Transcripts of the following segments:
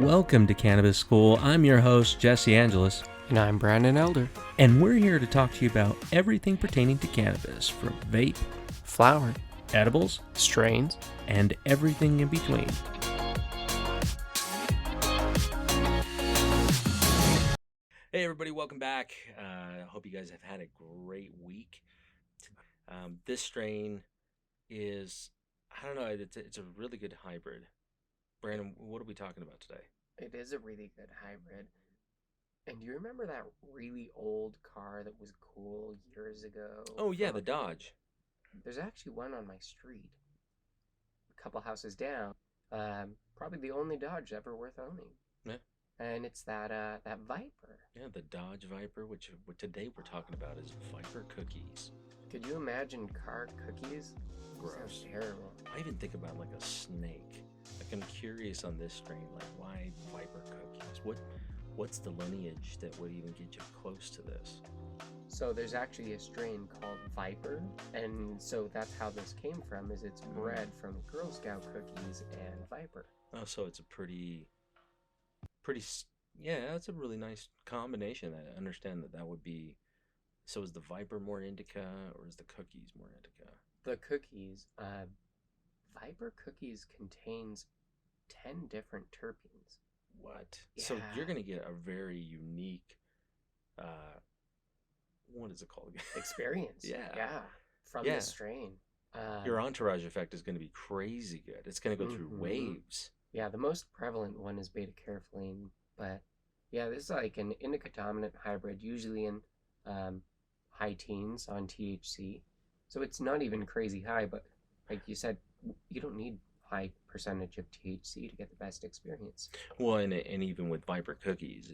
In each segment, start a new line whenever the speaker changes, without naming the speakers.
Welcome to Cannabis School. I'm your host, Jesse Angeles.
And I'm Brandon Elder.
And we're here to talk to you about everything pertaining to cannabis, from vape,
Flower,
edibles,
strains,
and everything in between. Hey everybody, welcome back. I hope you guys have had a great week. This strain is, I don't know, it's a really good hybrid. Brandon, what are we talking about today?
It is a really good hybrid. And do you remember that really old car that was cool years ago?
Oh yeah, the Dodge.
There's actually one on my street, a couple houses down. Probably the only Dodge ever worth owning.
Yeah.
And it's that Viper.
Yeah, the Dodge Viper, which today we're talking about is Viper cookies.
Could you imagine car cookies?
Gross.
Sounds terrible.
I even think about like a snake. Like I'm curious on this strain, like why Viper cookies? What's the lineage that would even get you close to this?
So there's actually a strain called Viper, and so that's how this came from, is it's bred from Girl Scout cookies and Viper.
Oh, so it's a pretty, yeah, that's a really nice combination. I understand that would be, so is the Viper more indica or is the cookies more indica?
The cookies, Viper cookies contains 10 different terpenes.
What?
Yeah.
So you're going to get a very unique, what is it called again?
Experience.
Yeah.
From this strain.
Your entourage effect is going to be crazy good. It's going to go through waves.
Yeah, the most prevalent one is beta-carotene, but yeah, this is like an indica-dominant hybrid, usually in high teens on THC. So it's not even crazy high, but like you said, you don't need high percentage of THC to get the best experience.
Well, and even with Viper cookies,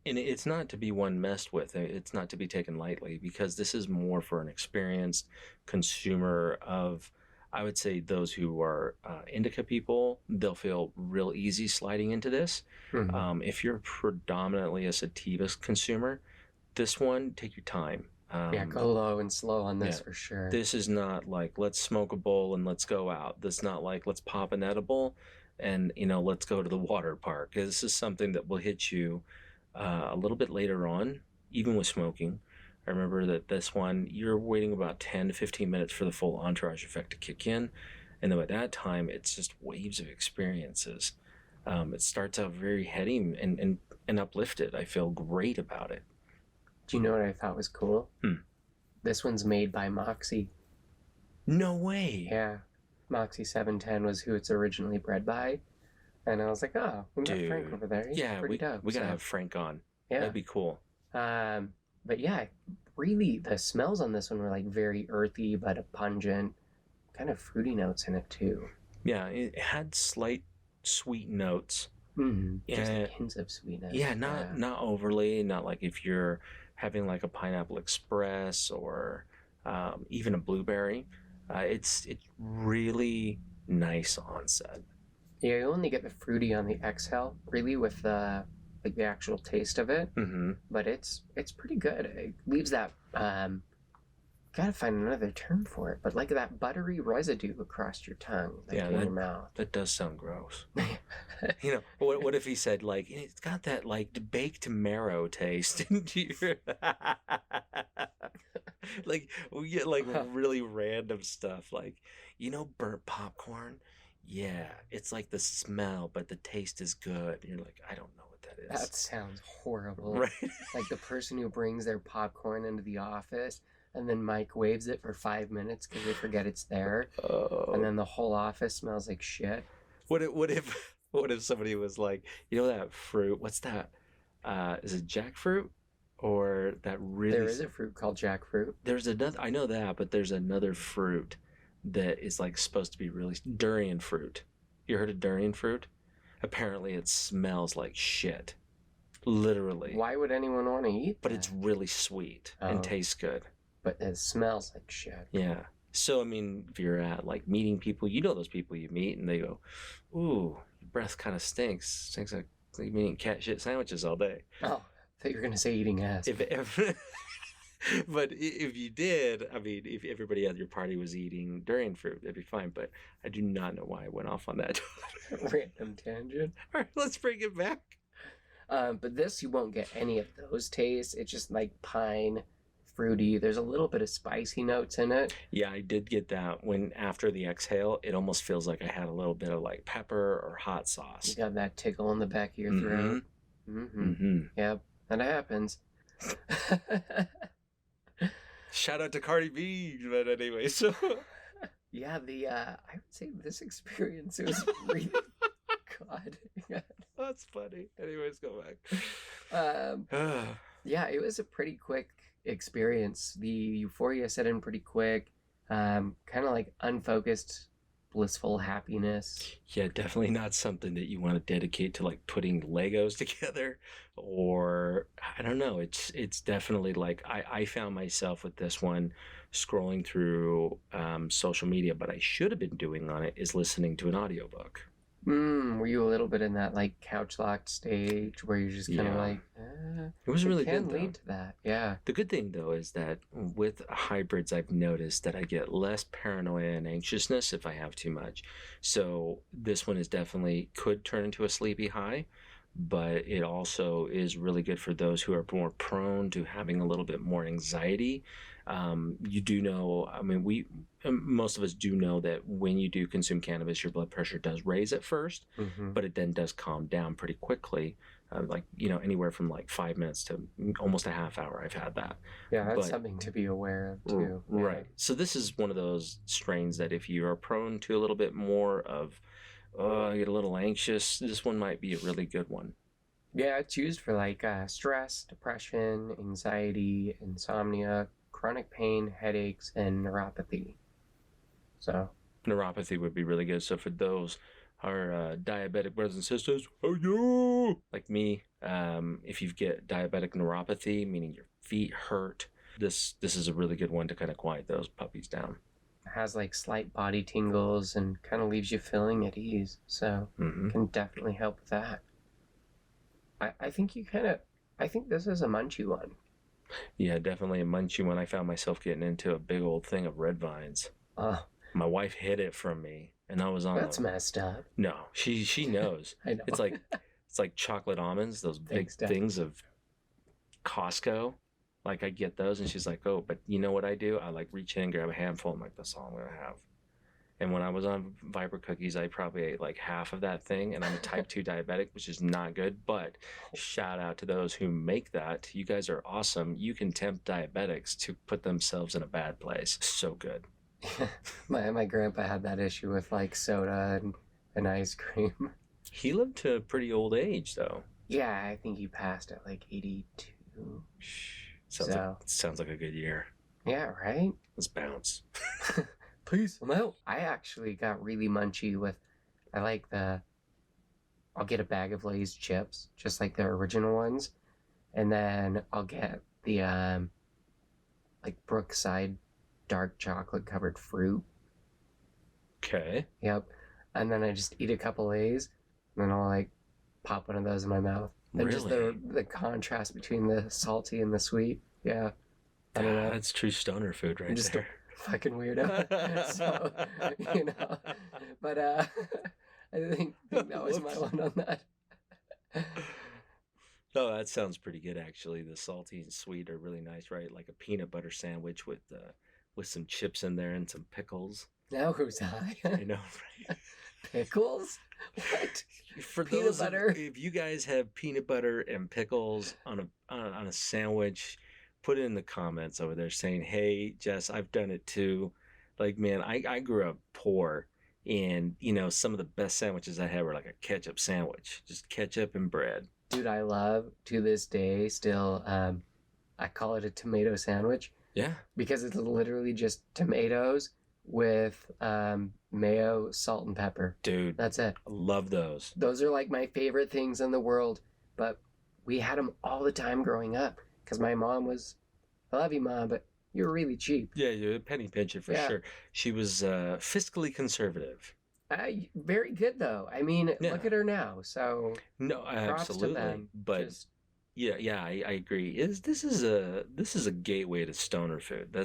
it's not to be one messed with. It's not to be taken lightly, because this is more for an experienced consumer of, I would say, those who are indica people. They'll feel real easy sliding into this.
Mm-hmm.
If you're predominantly a sativa consumer, this one, take your time.
Go low and slow on this for sure.
This is not like, let's smoke a bowl and let's go out. This is not like, let's pop an edible and, let's go to the water park. This is something that will hit you a little bit later on, even with smoking. I remember that this one, you're waiting about 10 to 15 minutes for the full entourage effect to kick in. And then by that time, it's just waves of experiences. It starts out very heady and uplifted. I feel great about it.
Do you know what I thought was cool? This one's made by Moxie.
No way.
Yeah. Moxie 710 was who it's originally bred by. And I was like, oh, we got Frank over there. He's pretty dope.
We got to have Frank on.
Yeah.
That'd be cool.
But yeah, really, the smells on this one were like very earthy, but a pungent, kind of fruity notes in it too.
Yeah, it had slight sweet notes.
Just hints of sweetness.
Yeah, not overly. Not like if you're having like a pineapple express or even a blueberry. It's really nice onset.
Yeah, you only get the fruity on the exhale, really, with the actual taste of it. But it's pretty good. It leaves that gotta find another term for it, but like that buttery residue across your tongue, in your mouth.
That does sound gross. What if he said, like, it's got that like baked marrow taste into your like we get like really random stuff, like, burnt popcorn. Yeah, it's like the smell, but the taste is good. And you're like, I don't know what that is.
That sounds horrible.
Right?
Like the person who brings their popcorn into the office and then microwaves it for 5 minutes because they forget it's there.
Oh.
And then the whole office smells like shit.
What if somebody was like, that fruit? What's that? Is it jackfruit? Or that really?
There is a fruit called jackfruit.
There's another. I know that, but there's another fruit that is like supposed to be really durian fruit. You heard of durian fruit? Apparently, it smells like shit. Literally.
Why would anyone want to eat
But
that?
it's really sweet and tastes good.
But it smells like shit.
Yeah. So, I mean, if you're at like meeting people, those people you meet and they go, ooh, your breath kind of stinks. Stinks like you've been eating cat shit sandwiches all day.
Oh, I thought you were going to say eating ass.
If But if you did, I mean, if everybody at your party was eating durian fruit, that'd be fine. But I do not know why I went off on that.
Random tangent.
All right, let's bring it back.
But this, you won't get any of those tastes. It's just like pine, fruity. There's a little bit of spicy notes in it.
Yeah, I did get that when after the exhale, it almost feels like I had a little bit of like pepper or hot
You
sauce.
got that tickle in the back of your
Mhm.
throat. Mm-hmm.
Mm-hmm.
Yep, that happens.
Shout out to Cardi B, but anyway, so
Yeah, I would say this experience, it was really, God.
that's funny. Anyways, go back.
Yeah, it was a pretty quick experience. The euphoria set in pretty quick. Kind of like unfocused, blissful happiness.
Yeah, definitely not something that you want to dedicate to like putting Legos together, or I don't know. It's definitely like I found myself with this one scrolling through social media, but I should have been doing on it is listening to an audiobook.
Were you a little bit in that like couch locked stage where you're just kind of
Yeah.
like,
It was really
can
good though.
lead to that. Yeah.
The good thing though is that with hybrids, I've noticed that I get less paranoia and anxiousness if I have too much. So this one is definitely could turn into a sleepy high, but it also is really good for those who are more prone to having a little bit more anxiety. You do know, I mean, most of us do know that when you do consume cannabis, your blood pressure does raise at first,
Mm-hmm.
but it then does calm down pretty quickly. Like, anywhere from like 5 minutes to almost a half hour. I've had that.
Yeah, that's
But-
something to be aware of too. Yeah.
Right. So this is one of those strains that if you are prone to a little bit more of, I get a little anxious, this one might be a really good one.
Yeah, it's used for like stress, depression, anxiety, insomnia, chronic pain, headaches, and neuropathy. So,
Neuropathy would be really good. So for those our diabetic brothers and sisters, oh yeah, like me, if you get diabetic neuropathy, meaning your feet hurt, this is a really good one to kind of quiet those puppies down.
it has like slight body tingles and kind of leaves you feeling at ease. So,
Hmm.
can definitely help with that. I think I think this is a munchy one.
Yeah, definitely a munchy one. I found myself getting into a big old thing of red vines.
Oh,
My wife hid it from me, and I was on.
that's messed up.
No, she knows.
I know.
It's like chocolate almonds, those big
Thanks, Dad.
things of Costco. Like I get those, and she's like, "Oh, but you know what I do? I like reach in and grab a handful. I'm like, that's all I'm gonna have." And when I was on Viper cookies, I probably ate like half of that thing, and I'm a type 2 diabetic, which is not good. But shout out to those who make that. You guys are awesome. You can tempt diabetics to put themselves in a bad place. So good.
my grandpa had that issue with like soda and ice cream.
He lived to a pretty old age, though.
Yeah, I think he passed at like 82.
Sounds like a good year.
Yeah, right?
Let's bounce.
Please, I'm out. I actually got really munchy with, I'll get a bag of Lay's chips, just like their original ones. And then I'll get the, like Brookside dark chocolate covered fruit.
Okay.
Yep. And then I just eat a couple Lay's, and then I'll like pop one of those in my mouth. And just
Really?
the contrast between the salty and the sweet. Yeah. I don't know.
That's true stoner food right
Just
there.
Fucking weirdo. So, but I think that was my
Whoops.
one on that.
Oh, that sounds pretty good actually. The salty and sweet are really nice, right? Like a peanut butter sandwich with some chips in there and some pickles.
Now who's high?
I know, right?
Pickles? What?
For
Peanut
those
butter?
if you guys have peanut butter and pickles on a sandwich, put it in the comments over there saying, "Hey, Jess, I've done it too." Like, man, I grew up poor, and some of the best sandwiches I had were like a ketchup sandwich, just ketchup and bread.
Dude, I love to this day still. I call it a tomato sandwich
Yeah,
because it's literally just tomatoes with mayo, salt, and pepper.
dude,
That's it.
I love those.
Those are like my favorite things in the world. But we had them all the time growing up because my mom was, I love you, Mom, but you're really cheap.
Yeah, you're a penny pincher for
Yeah.
sure. She was fiscally conservative.
Very good though. I mean,
Yeah.
look at her now. So
No,
props to
absolutely.
them.
But
Just
Yeah, I agree. This is a gateway to stoner food.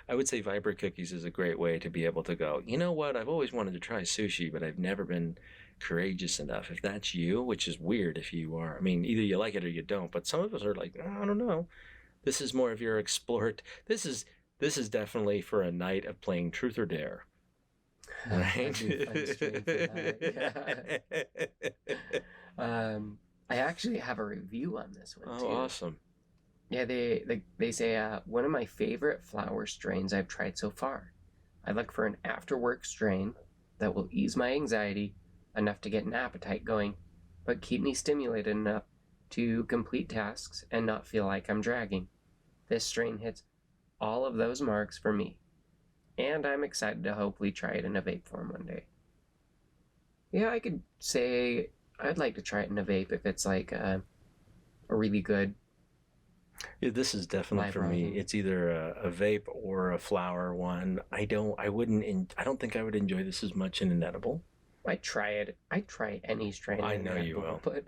I would say Viper cookies is a great way to be able to go, you know what? I've always wanted to try sushi, but I've never been courageous enough. If that's you, which is weird if you are. I mean, either you like it or you don't, but some of us are like, "Oh, I don't know. This is more of your explored. This is definitely for a night of playing Truth or Dare,
I
right?
do find strain for that. Yeah. I actually have a review on this one
Oh,
too.
awesome.
Yeah, they say one of my favorite flower strains I've tried so far. I look for an after work strain that will ease my anxiety enough to get an appetite going, but keep me stimulated enough to complete tasks and not feel like I'm dragging. This strain hits all of those marks for me, and I'm excited to hopefully try it in a vape form one day. Yeah, I could say I'd like to try it in a vape if it's like a really good
Yeah, this is definitely
live
for me.
rosin.
It's either a vape or a flower one. I don't think I would enjoy this as much in an edible.
I'd try it. I'd try any strain in
I
an
know you
edible,
will.
but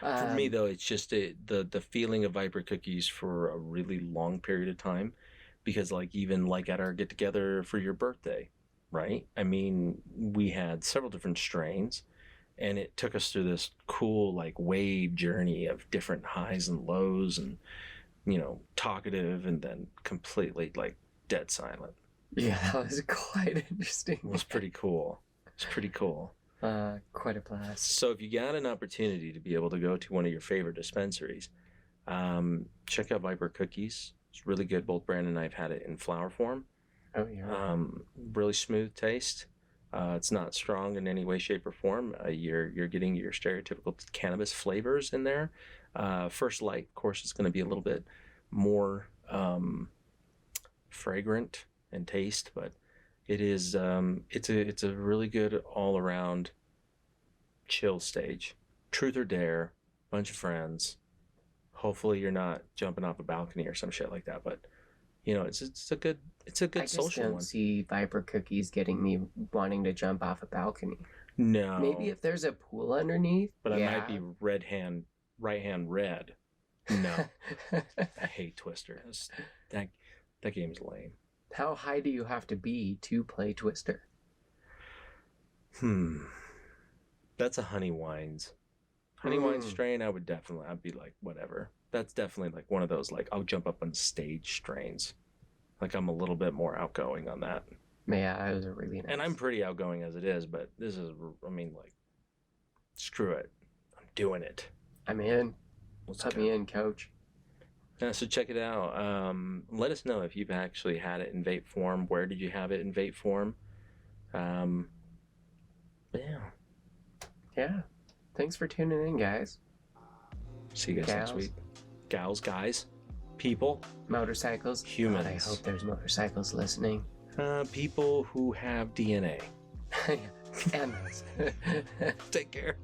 For me
um,
though, it's just the feeling of Viper cookies for a really long period of time, because like even like at our get together for your birthday, right? I mean, we had several different strains, and it took us through this cool like wave journey of different highs and lows, and talkative, and then completely like dead silent.
yeah, that was quite
It
interesting.
was pretty cool. It's pretty cool.
Quite a blast.
So if you got an opportunity to be able to go to one of your favorite dispensaries, check out Viper Cookies. It's really good. Both Brandon and I have had it in flower form.
Oh yeah.
Really smooth taste. It's not strong in any way, shape, or form. You're getting your stereotypical cannabis flavors in there. First Light, of course, is going to be a little bit more fragrant and taste, but it's a really good all around chill stage. Truth or Dare, bunch of friends. Hopefully, you're not jumping off a balcony or some shit like that, but it's a good
I just
social
don't
one.
see Viper cookies getting me wanting to jump off a balcony. Maybe
No,
if there's a pool underneath,
but I might be
yeah.
right hand red. No, I hate Twister. That that game's lame.
How high do you have to be to play Twister?
Hmm, that's a honey wines. Honey wine
Mm.
strain, I'd be like, whatever. That's definitely like one of those like I'll jump up on stage strains. Like I'm a little bit more outgoing on that.
Yeah, those are really
And I'm
nice.
pretty outgoing as it is, but this is, I mean, like, screw it. I'm doing it.
I'm in.
Let's
Put me
go.
in, coach.
So check it out. Let us know if you've actually had it in vape form. Where did you have it in vape form? Um, yeah.
Yeah. Thanks for tuning in, guys.
See you guys next
Gals.
week. Gals, guys, people,
Motorcycles. God, I hope
humans,
there's motorcycles listening.
people who have DNA.
And us.
Take care.